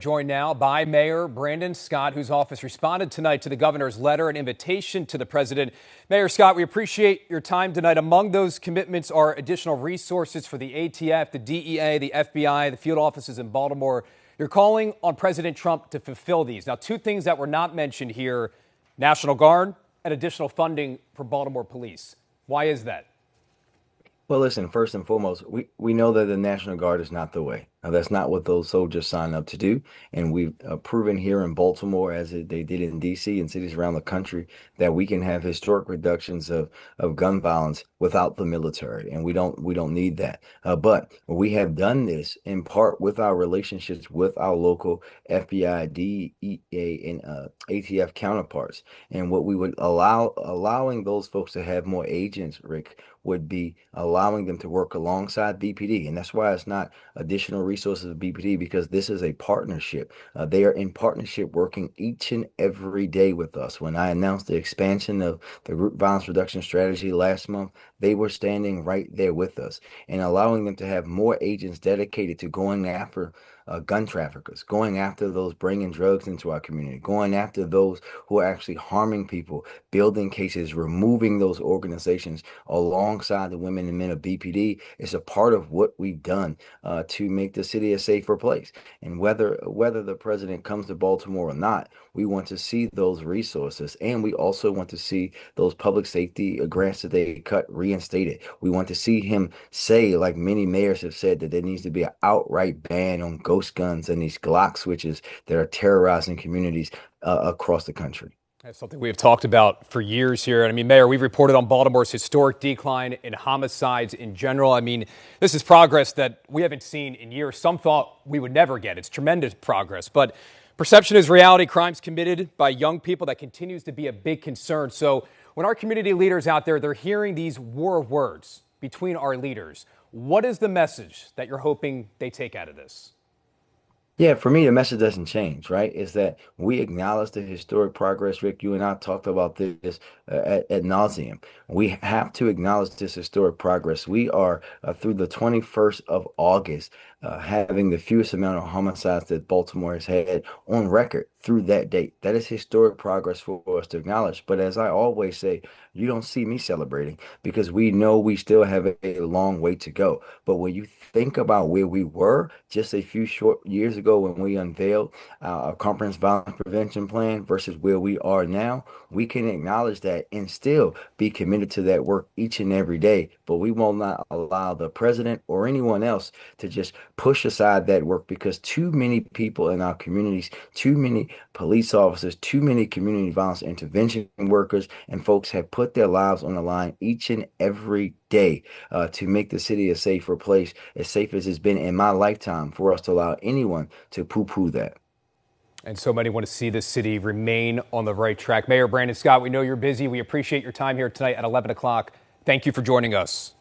Joined now by Mayor Brandon Scott, whose office responded tonight to the governor's letter and invitation to the president. Mayor Scott, we appreciate your time tonight. Among those commitments are additional resources for the ATF, the DEA, the FBI, the field offices in Baltimore. You're calling on President Trump to fulfill these. Now, two things that were not mentioned here: National Guard and additional funding for Baltimore police. Why is that? Well, listen, first and foremost, we know that the National Guard is not the way. That's not what those soldiers signed up to do. And we've proven here in Baltimore, they did in D.C. and cities around the country, that we can have historic reductions of gun violence without the military. And we don't need that. But we have done this in part with our relationships with our local FBI, DEA, and ATF counterparts. And what we would allowing those folks to have more agents, Rick, would be allowing them to work alongside BPD. And that's why it's not additional resources of BPD, because this is a partnership. They are in partnership working each and every day with us. When I announced the expansion of the group violence reduction strategy last month, they were standing right there with us and allowing them to have more agents dedicated to going after gun traffickers, going after those bringing drugs into our community, going after those who are actually harming people, building cases, removing those organizations alongside the women and men of BPD. Is a part of what we've done to make the city a safer place. And whether the president comes to Baltimore or not, we want to see those resources, and we also want to see those public safety grants that they cut reinstated. We want to see him say, like many mayors have said, that there needs to be an outright ban on ghost guns and these Glock switches that are terrorizing communities across the country. That's something we have talked about for years here. And I mean, Mayor, we've reported on Baltimore's historic decline in homicides in general. I mean, this is progress that we haven't seen in years. Some thought we would never get. It's tremendous progress. But perception is reality. Crimes committed by young people, that continues to be a big concern. So when our community leaders out there, they're hearing these war of words between our leaders, what is the message that you're hoping they take out of this? Yeah, for me, the message doesn't change, right? Is that we acknowledge the historic progress. Rick, you and I talked about this ad nauseum. We have to acknowledge this historic progress. We are through the 21st of August, having the fewest amount of homicides that Baltimore has had on record through that date. That is historic progress for us to acknowledge. But as I always say, you don't see me celebrating because we know we still have a long way to go. But when you think about where we were just a few short years ago when we unveiled our comprehensive violence prevention plan versus where we are now, we can acknowledge that and still be committed to that work each and every day. But we will not allow the president or anyone else to just push aside that work, because too many people in our communities, too many police officers, too many community violence intervention workers and folks have put their lives on the line each and every day to make the city a safer place, as safe as it's been in my lifetime, for us to allow anyone to poo-poo that. And so many want to see this city remain on the right track. Mayor Brandon Scott, we know you're busy. We appreciate your time here tonight at 11 o'clock. Thank you for joining us.